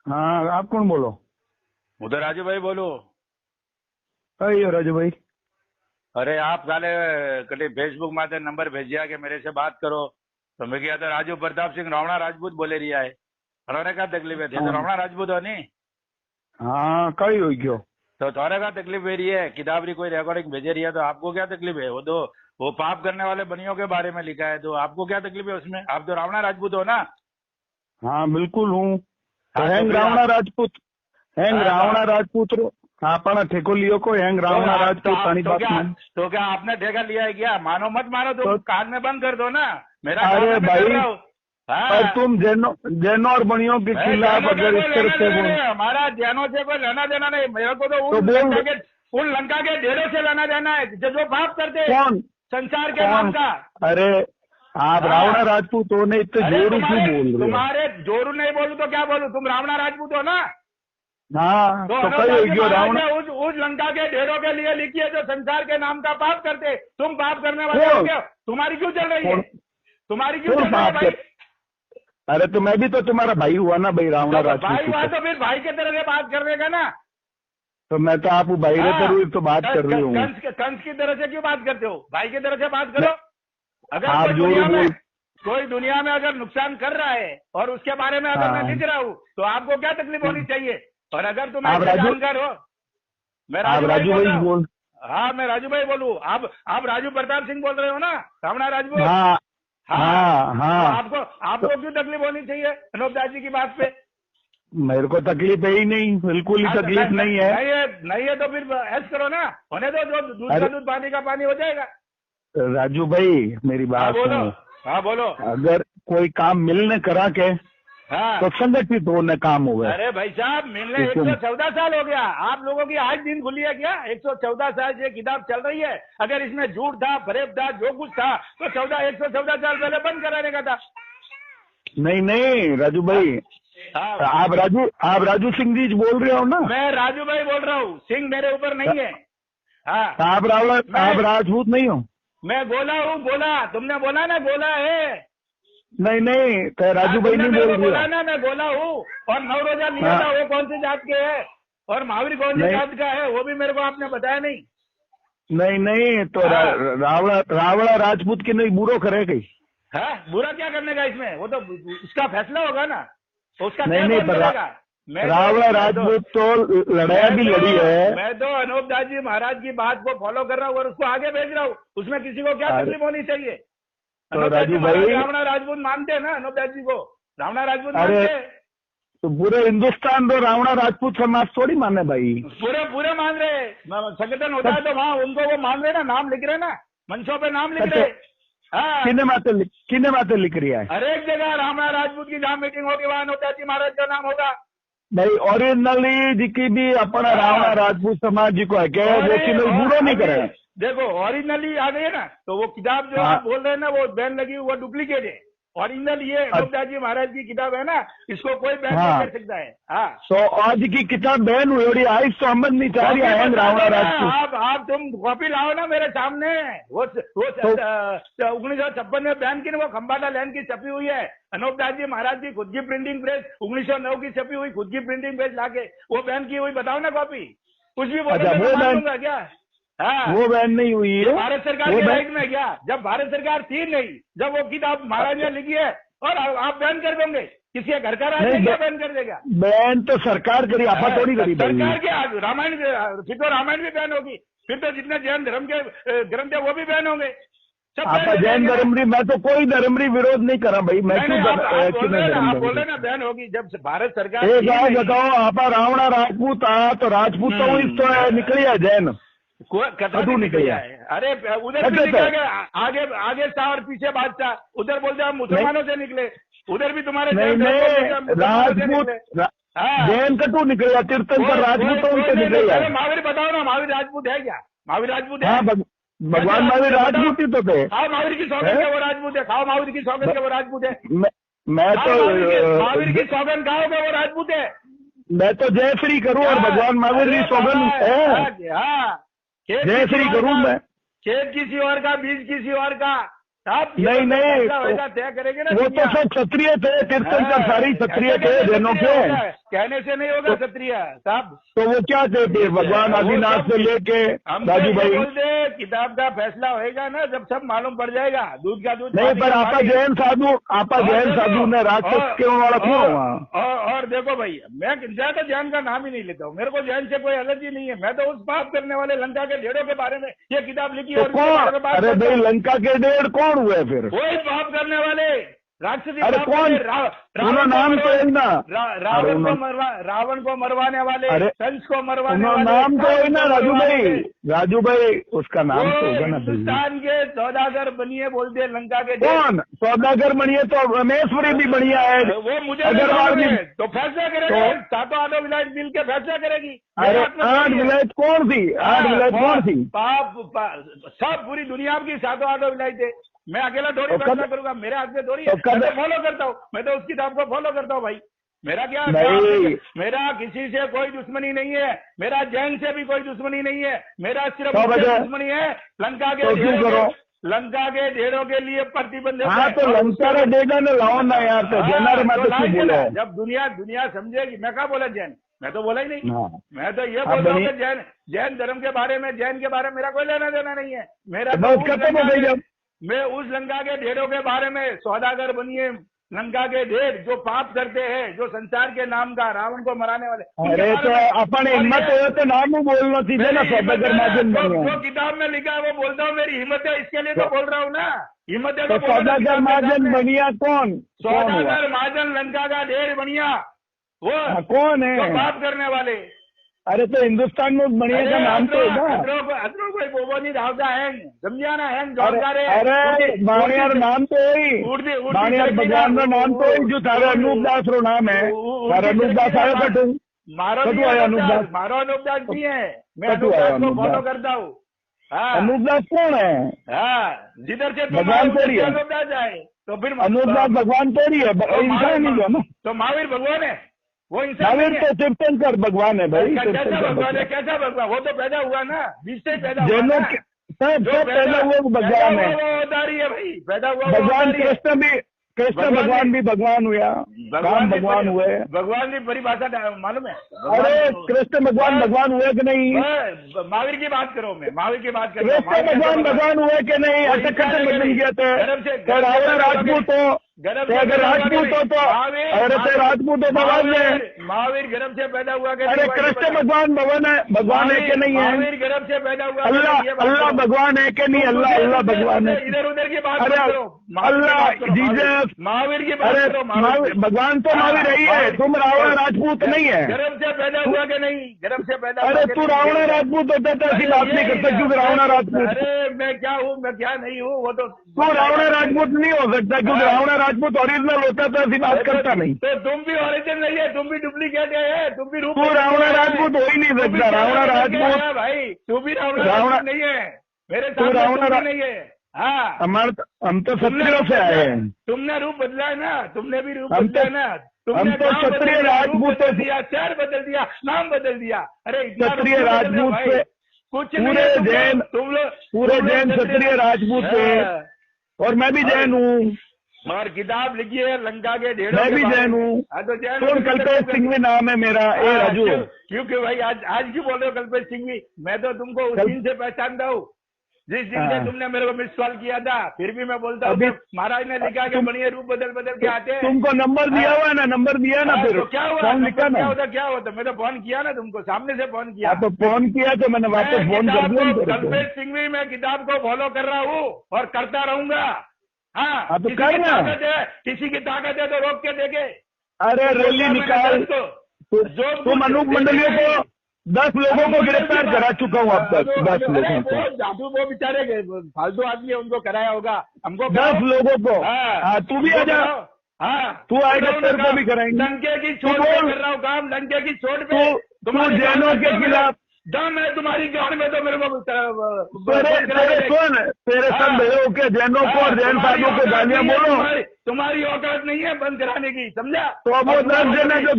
हाँ, आप कौन बोलो? હું તો રાજુભાઈ બોલું। अयो राजू भाई। अरे आप काले कभी फेसबुक माते नंबर भेजिया कि मेरे से बात करो, तो मैं किया तो राजू प्रताप सिंह रावणा राजपूत बोले रिया है। थारे क्या तकलीफ है? थे तो रावणा राजपूत हो नहीं? हाँ, कई हो गयो। तो थारे क्या तकलीफ है रही है? किताब री कोई रिकॉर्डिंग भेजे रही है तो आपको क्या तकलीफ है? वो तो वो पाप करने वाले बनियों के बारे में लिखा है, तो आपको क्या तकलीफ है उसमें? आप तो रावणा राजपूत हो ना? हाँ बिल्कुल हूँ। तो हाँ, तो हैंग फिर रावणा आप- राजपूत, हैंग हाँ, रावणा राजपूत रो आपना ठेको लियो को हैंग रावणा तो राजपूत तानी बात में। तो क्या आपने ठेका लिया है क्या? मानो मत मानो, तुम तो कान में बंद कर दो ना। मेरा अरे काम है, मैं भाई, कर रहा हूँ। हाँ। पर तुम जैनो और बनियों के खिलाफ अगर इस तरह से बोल हमारा जैनों से कोई लेना देना नहीं। मेरे को तो तो बोल उन लंका के डेरों से लेना देना है जो पाप करते हैं कौन संसार के नाम का। अरे आप हाँ। रावणा राजपूत हो नहीं तो अरे जोरू क्यों बोल रहे हो? तुम्हारे जोरू नहीं बोलूं तो क्या बोलूं? तुम रावणा राजपूत हो ना? हाँ, तो तो कई हो गयो महाराज रावण। ने उस लंका के ढेरों के लिए लिखी है जो संसार के नाम का पाप करते। तुम पाप करने वाले हो क्या? तुम्हारी क्यों चल रही है? तुम्हारी क्यों कौन चल रही है पाप भाई? अरे तो मैं भी तो तुम्हारा भाई हुआ ना भाई, रावणा तो भाई राजपूत हुआ तो। तो फिर भाई के तरह से बात करने का ना। तो मैं तो आप भाई रे हाँ, तरह तो बात कर रही हूँ। कंस की तरह से क्यों बात करते हो? भाई की तरह से बात करो। अगर आप कोई दुनिया में अगर नुकसान कर रहा है और उसके बारे में अगर मैं हाँ। लिख रहा हूँ तो आपको क्या तकलीफ होनी चाहिए? और अगर तुम आप ऐसे राजू- जानकार हो, मैं आप राजू बोल भाई रहा हूँ। बोल। हाँ, मैं राजू भाई बोलूँ। आप राजू प्रताप सिंह बोल रहे हो ना, रावणा राजपूत? हाँ हाँ तो हाँ। आपको क्यों तकलीफ होनी चाहिए अनूप दास जी की बात पे? मेरे को तकलीफ है ही नहीं, बिल्कुल ही तकलीफ नहीं है। नहीं है तो फिर ऐस करो ना, होने दो। जो दूध का दूध पानी का पानी हो जाएगा। राजू भाई मेरी हाँ बात बोलो। सुनो। हाँ बोलो। अगर कोई काम मिलने करा के हाँ। तो संगठित होने काम हुआ। अरे भाई साहब, मिलने 114 साल हो गया। आप लोगों की आज दिन खुली है क्या? 114 साल से किताब चल रही है। अगर इसमें झूठ था, फरेब था, जो कुछ था तो 114 साल पहले बंद कराने का था। नहीं नहीं राजू भाई, हाँ, आप राजू सिंह जी बोल रहे हो ना? मैं राजू भाई बोल रहा हूँ, सिंह मेरे ऊपर नहीं है। हाँ, आप राजपूत नहीं हो? मैं गोला हूँ, गोला। तुमने बोला ना गोला है। नहीं नहीं, तो राजू भाई नहीं बोल बोला रहे। ना, मैं गोला हूँ। और नवरोजा लिया हाँ। था, वो कौन सी जात के है? और महावीर कौन सी नहीं। जात का है? वो भी मेरे को आपने बताया नहीं। नहीं नहीं, तो हाँ। रावणा राजपूत की नहीं बुरो करे कहीं? है बुरा क्या करने का इसमें? वो तो उसका फैसला होगा ना, तो उसका नहीं क्या नहीं, कौन पर करेगा? रावणा राजपूत तो लड़ाई भी लड़ी है। मैं तो अनूप दास जी महाराज की बात को फॉलो कर रहा हूँ और उसको आगे भेज रहा हूँ। उसमें किसी को क्या तकलीफ होनी चाहिए? तो अनूप दास जी राजू महाराज भाई, रावणा राजपूत मानते हैं ना? अनूप दास जी को रावणा राजपूत अरे मानते हैं। तो पूरे हिंदुस्तान तो रावणा राजपूत समाज थोड़ी माने भाई। पूरे मान रहे। संगठन होता है तो वहाँ उनको वो मान रहे ना, नाम लिख रहे ना, मंचों पे नाम लिख रहे। हाँ, किने माते लिख रही है? हर एक जगह रावणा राजपूत की जहाँ मीटिंग होगी वहाँ अनूप दास जी महाराज का नाम होगा भाई। ओरिजिनली जी की भी अपना रावणा राजपूत समाज जी को है क्या? वो कि नहीं बुरो नहीं करे। देखो, ओरिजिनली आ गई है ना, तो वो किताब जो हाँ। आप बोल रहे हैं ना, वो बैन लगी, वो डुप्लीकेट है। ओरिजिनल ये अनूप दास जी महाराज की किताब है ना, इसको कोई बैन हाँ। नहीं कर सकता है। हाँ, तो आज की किताब बैन हुई और आज तो अमन नहीं चाह रही है रावणा राजपूत। आप तुम कॉपी लाओ ना मेरे सामने। वो 1956 में बैन की ना, वो खंबाटा लैंड की छपी हुई है। अनूप दास जी महाराज की खुद की प्रिंटिंग प्रेस 1909 की छपी हुई, खुद की प्रिंटिंग प्रेस लाके वो बैन की हुई। बताओ ना कॉपी। कुछ भी बोलो, मैं मान लूंगा क्या? हाँ, वो बैन नहीं हुई है। भारत सरकार के राइट में क्या? जब भारत सरकार थी नहीं, जब वो किताब महाराज ने लिखी है और आप बैन कर दोगे? किसी के घर का राज है क्या बैन कर देगा? बैन तो सरकार करी, आपा थोड़ी करी भाई। सरकार के रामायण, फिर तो रामायण भी बैन होगी। फिर तो जितने जैन धर्म के ग्रंथ है वो भी बैन होंगे। आपका जैन धर्मरी, मैं तो कोई धर्मरी विरोध नहीं करा भाई। मैं क्यों आप बोल रहे ना बैन होगी। जब भारत सरकार एक बात बताओ, आपा रावणा राजपूत आ तो राजपूत तो इस निकली है जैन कथू निकलिया है। अरे उधर भी निकल गए, आगे शाह और पीछे बादशाह। उधर बोलते हम मुसलमानों से निकले, उधर भी तुम्हारे राजपूत जैन कटू निकला, तीर्थंकर राजपूतों से निकला। महावीर बताओ ना, महावीर राजपूत है क्या? महावीर राजपूत है? हाँ, भगवान महावीर राजपूत ही तो थे। खाओ महावीर की सौगंध के वो राजपूत है। खाओ महावीर की सौगंध के वो राजपूत है। मैं तो महावीर की सौगंध खाओगे वो राजपूत है। मैं तो जय श्री करूं और भगवान महावीर की सौगंध है। जय श्री करूं मैं। खेत किसी और का, बीज किसी और का। नहीं तय करेंगे ना। वो तो सब क्षत्रिय थे, तीर्थंकर सारी क्षत्रिय थे जैनों के। कहने से नहीं होगा क्षत्रिय साहब। तो वो क्या थे फिर भगवान आदिनाथ से लेके राजू भाई? बोलते किताब का फैसला होएगा ना जब सब मालूम पड़ जाएगा। दूध का दूध नहीं, पर आपा जैन साधु ने राक्षस क्यों वाला क्यों हुआ? और देखो भाई, मैं ज्यादा जैन का नाम ही नहीं लेता हूँ, मेरे को जैन से कोई एलर्जी नहीं है। मैं तो उस पाप करने वाले लंका के ढेरों के बारे में ये किताब लिखी। तो कौन? अरे भाई, लंका के ढेर कौन हुए फिर? वही पाप करने वाले राक्षसी। अरे कौन? नाम तो है ना, रावण को मरवाने वाले, कंस को मरवाने वाले, नाम तो है ना राजू भाई उसका नाम तो होगा ना। हिंदुस्तान के सौदागर बनिए बोलते हैं लंका के। कौन सौदागर बनिए? तो रमेश्वरी भी बढ़िया है, वो मुझे अग्रवाल भी। तो फैसला करेगी, सातों आठों विलायत मिल के फैसला करेगी। अरे 8 विलायत कौन थी? 8 विलायत कौन थी? पाप सब पूरी दुनिया की सातों आठों विलायत है। मैं अकेला थोड़ी फैसला करूंगा, मेरे हाथ में थोड़ी है। मैं तो फॉलो करता हूँ, मैं तो उस किताब को फॉलो करता हूँ भाई। मेरा क्या मेरा किसी से कोई दुश्मनी नहीं है, मेरा जैन से भी कोई दुश्मनी नहीं है, मेरा सिर्फ दुश्मनी है लंका के ढेरों के लिए प्रतिबंध। हाँ, तो लंका का डेगा न लाओ ना यार, तो बोला जब दुनिया समझेगी। मैं क्या बोला जैन? मैं तो बोला ही नहीं। मैं तो ये बोल रहा हूँ कि जैन धर्म के बारे में, जैन के बारे में मेरा कोई लेना देना नहीं है। मेरा मैं उस लंका के ढेरों के बारे में, सौदागर बनिए लंका के ढेर जो पाप करते हैं, जो संसार के नाम का रावण को मराने वाले। अरे तो अपन हिम्मत हो तो नाम ही बोलना सीधे ना, सौदागर महाजन जो किताब में लिखा है वो बोलता हूँ, मेरी हिम्मत है इसके लिए तो बोल रहा हूँ ना। हिम्मत है तो सौदागर महाजन बनिया कौन? सौदागर महाजन लंका का ढेर बनिया वो कौन है? पाप करने वाले। अरे तो हिंदुस्तान में बढ़िया का नाम तो है समझा ना है। अरे बाणियार नाम तो है, बाणियार भगवान का नाम तो है, जो थारे अनूप दास रो नाम है। अनूप दास आयो कटू मारो अनूप दास भी है। मैं अनूप दास को फॉलो करता हूँ। अनूप दास कौन है? जिधर से भगवान तो है अनूप दास आए तो फिर अनूप दास भगवान तो है, इंसान ही है ना। तो महावीर भगवान है, वो महावीर तो तीर्थंकर भगवान है भाई। कैसा भगवान है? कैसा भगवान? वो तो पैदा हुआ ना, बीच से पैदा हुआ। सब पैदा हुआ भगवान है, अवतारी है भाई, पैदा हुआ भगवान। कृष्ण भगवान भी भगवान हुआ, राम भगवान हुए। भगवान की परिभाषा मालूम है? अरे कृष्ण भगवान भगवान हुए कि नहीं? महावीर की बात करो, मैं महावीर की बात करो। कृष्ण भगवान भगवान हुए कि नहीं? ऐसे कैसे बदल गया थे? रावण राजपूत हो, अगर राजपूत हो तो अरे राजपूत हो भगवान में। महावीर गर्भ से पैदा हुआ। अरे कृष्ण भगवान भगवान है कि नहीं है? महावीर गर्भ से पैदा हुआ। अल्लाह भगवान है कि नहीं? अल्लाह भगवान है। इधर उधर की बात करो। अल्लाह जीसस महावीर की बात करो। भगवान तो महावीर ही है, तुम रावण राजपूत नहीं है। गर्भ से पैदा हुआ कि नहीं? गर्भ से पैदा। अरे तू रावण राजपूत होता तो ऐसी बात नहीं करता, क्योंकि रावण राजपूत। अरे मैं क्या हूँ, मैं क्या नहीं हूँ, वो तो तू रावण राजपूत नहीं हो सकता, क्योंकि रावण राजपूत ओरिजिनल होता तो ऐसी बात करता नहीं। तो तुम भी ओरिजिनल नहीं है, तुम भी डुप्लीकेट है, तुम भी रूप। तू रावण राजपूत हो ही नहीं सकता। रावण राजपूत भाई, तू भी रावण नहीं है, मेरे साथ रावण नहीं है। हाँ, हम तो क्षत्रियों से आए हैं। तुमने रूप बदला है ना, तुमने भी रूप बदला है ना। हम तो क्षत्रिय राजपूत दिया, शहर बदल दिया, नाम बदल दिया। अरे क्षत्रिय राजपूत से कुछ पूरे जैन, पूरे जैन क्षत्रिय राजपूत है, और मैं भी जैन हूँ। और किताब लिखी है लंका के ढेरों। मैं भी जैन हूँ। तो जैन कल्पेश सिंह भी नाम है मेरा। ए राजू, क्योंकि भाई आज क्यों बोल रहे हो कल्पेश सिंह भी? मैं तो तुमको उस दिन से पहचानता हूँ जिस दिन से तुमने मेरे को मिस कॉल किया था। फिर भी मैं बोलता हूँ महाराज ने लिखा कि बढ़िया रूप बदल के आते हैं। तुमको नंबर दिया हुआ है ना? नंबर दिया ना? फिर क्या हुआ? लिखा ना? क्या होता? मैं तो फोन किया ना तुमको, सामने से फोन किया। तो फोन किया तो मैंने वापस फोन कर दिया। कल्पेश सिंह भी मैं किताब को फॉलो कर रहा हूँ और करता रहूंगा। हाँ, तो करना। किसी की ताकत है तो रोक के देखे। अरे रैली निकाल। तुम अनूप मंडलियों को 10 लोगों को गिरफ्तार करा चुका हूँ अब तक। 10 लोगों को। जादू वो बेचारे फालतू आदमी है, उनको कराया होगा। हमको 10 लोगों को। हाँ, तू भी आ जा। हाँ, तू आएगा तेरे को भी कराएंगे। लंके की चोट पे कर रहा हूँ काम, लंके की चोट पे। तुम जैनों के खिलाफ दम है तुम्हारी गाड़ में, तो मेरे को तेरे सब भेड़ों के जैनों को और जैन साधुओं को गालियां बोलो। तुम्हारी औकात नहीं है बंद कराने की, समझा? तो अब वो 10 जन है जो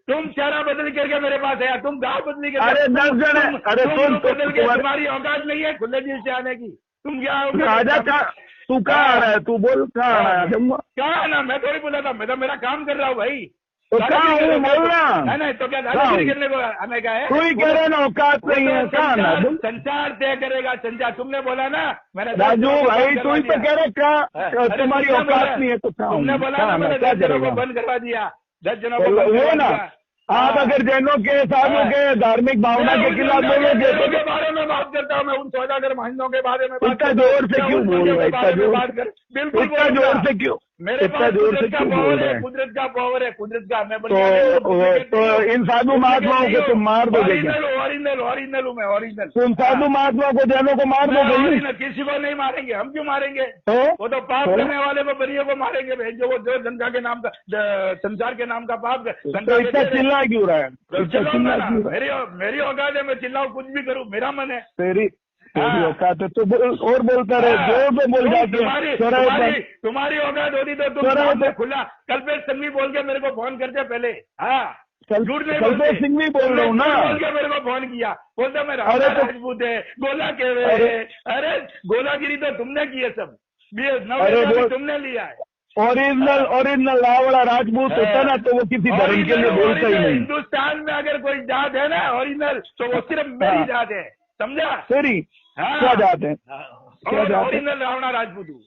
तुम चेहरा बदल करके मेरे पास आया, तुम गाँव बदली के। अरे 10 जन है। अरे बदल के तुम्हारी औकात नहीं है खुले दिल से आने की। तुम क्या राजा का तू कहाँ आ रहा है? तू बोल कहाँ आ रहा है? जम्मू क्या आना? मैं थोड़ी बोला था, मैं तो मेरा काम कर रहा हूँ भाई। तो कहाँ हूँ बोलना? नहीं तो क्या दादागिरी करने को आने का है? तू ही कह रहा है ना औकात नहीं है, कहाँ आना तुम? संचार तय करेगा, संचार। तुमने बोला ना, मैंने राजू भाई तू ही तो कह रहा है क्या तुम्हारी औकात नहीं है तो कहाँ? तुमने बोला ना, मैंने 10 जनों को बंद करवा दिया, 10 जनों को बंद वो करवा ना दिया। आप अगर जैनों के साधुओं के धार्मिक भावना के खिलाफ बोलोगे तो के बारे में बात करता हूँ मैं, उन सौदागर महिंदों के बारे में इतना जोर से क्यों बोल रहा है? इतना जोर से क्यों? मेरे इतना पास जोर से कुदरत का क्यों बोल पावर रहे है, हैं? कुदरत का पावर है, कुदरत का। मैं तो इन साधु महात्माओं को तुम मार दोगे क्या? ओरिजिनल हूँ मैं, ओरिजिनल। तुम साधु महात्माओं को जैनों को मार दोगे? ओरिजिनल। किसी को नहीं मारेंगे, हम क्यों मारेंगे? वो तो पाप करने वाले को, बरियों को मारेंगे भाई, जो जनता के नाम का, संसार के नाम का पाप। तो इतना चिल्ला क्यों रहा है? चिल्लाऊंगा ना, मेरी औकात है, मैं चिल्लाऊं, कुछ भी करूँ, मेरा मन है। तेरी औकात है तो और बोलता रहे, जोर पे बोल जाते हैं। तुम्हारी औकात होती तो तुम खुला कल्पेश संघवी बोल के मेरे को फोन करते पहले। हाँ, झूठ नहीं बोलते। कल्पेश सिंह भी बोल रहा हूँ ना, बोल के मेरे को फोन किया, बोलता मैं राजपूत है, गोला कह रहे हैं। अरे गोलागिरी तो तुमने की है सब, तुमने लिया है। ओरिजिनल रावड़ा राजपूत होता ना तो वो किसी धर्म के लिए बोलता ही नहीं। हिंदुस्तान में अगर कोई जात है ना ओरिजिनल, तो वो सिर्फ मेरी जात है, समझा? तेरी क्या जात है? क्या जात है? ओरिजिनल रावणा राजपूत हूँ।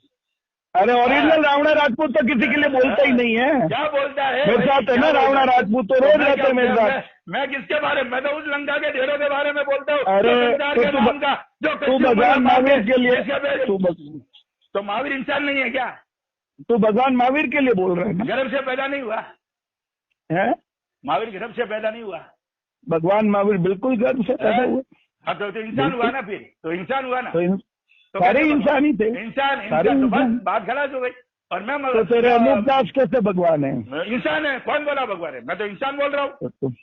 अरे ओरिजिनल रावणा राजपूत तो किसी के लिए बोलता ही नहीं है। क्या बोलता है? मेरे साथ है ना रावणा राजपूत, तो रोज रहते हैं मेरे साथ। मैं किसके बारे में? मैं तो उस लंका के ढेरों के बारे में बोलता हूँ। अरे तू भगवान महावीर के लिए, तो महावीर इंसान नहीं है क्या? तू भगवान महावीर के लिए बोल रहे हैं? गर्भ से पैदा नहीं हुआ है? महावीर गर्भ से पैदा नहीं हुआ। भगवान महावीर बिल्कुल गर्भ से पैदा हुए। हाँ तो इंसान हुआ ना, फिर तो इंसान हुआ ना। तो सारे इंसान ही थे। इंसान तो बस बात खलास हो गई। और मैं तो तेरे अनूप दास कैसे भगवान है? इंसान है। कौन बोला भगवान है? मैं तो इंसान बोल रहा हूँ।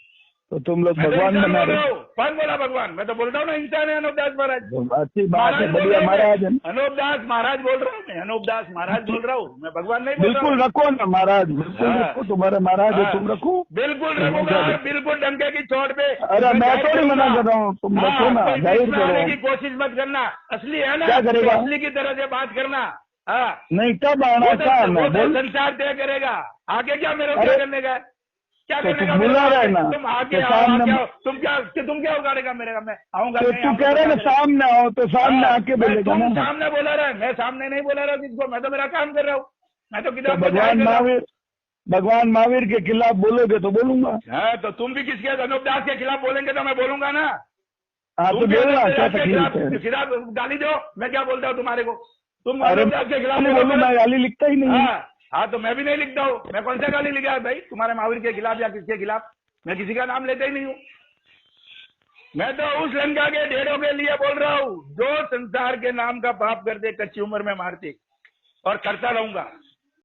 तो तुम लोग भगवान बना रहे हो। कौन बोला भगवान? मैं तो बोल रहा हूँ ना, इंसान है अनूप दास महाराज। अच्छी बात है, बढ़िया महाराज है। अनूप दास महाराज बोल रहा हूँ मैं, अनूप दास महाराज बोल रहा हूँ मैं, भगवान नहीं बोल रहा हूँ। बिल्कुल रखो ना महाराज, बिल्कुल रखो, तुम्हारे महाराज है, तुम रखो। बिल्कुल रखूंगा, बिल्कुल डंके की चोट पे। अरे मैं थोड़ी मना कर रहा हूँ, तुम रखो ना, जाहिर करो। की कोशिश मत करना, असली है ना, क्या करेगा? असली की तरह से बात करना। नहीं कब आना, क्या आना? संसार तय करेगा। आगे क्या मेरे को क्या करने का? क्या करने का? बुला रहे ना तुम आगे आओ, तुम क्या उगाड़ेगा मेरे का? मैं आऊंगा। तू कह रहे ना सामने आओ, तो सामने आके बोलेगा ना। सामने बोला रहा है, मैं सामने नहीं बोला रहा किसको। मैं तो मेरा काम कर रहा हूँ, मैं तो किधर। भगवान महावीर के खिलाफ बोलोगे तो बोलूंगा। हाँ तो तुम भी किसके? अनूप दास के खिलाफ बोलेंगे तो मैं बोलूंगा ना। हाँ तो बोलना, क्या तकलीफ है? खिलाफ गाली दो, मैं क्या बोलता हूँ तुम्हारे को? तुम अरे अनूप दास के खिलाफ बोलो, मैं गाली लिखता ही नहीं। हाँ तो मैं भी नहीं लिखता हूँ। मैं कौन सा गाली लिखा है भाई तुम्हारे महावीर के खिलाफ या किसके खिलाफ? मैं किसी का नाम लेता ही नहीं हूँ। मैं तो उस लंका के ढेरों के लिए बोल रहा हूँ जो संसार के नाम का पाप करते, कच्ची उम्र में मारते, और करता रहूंगा।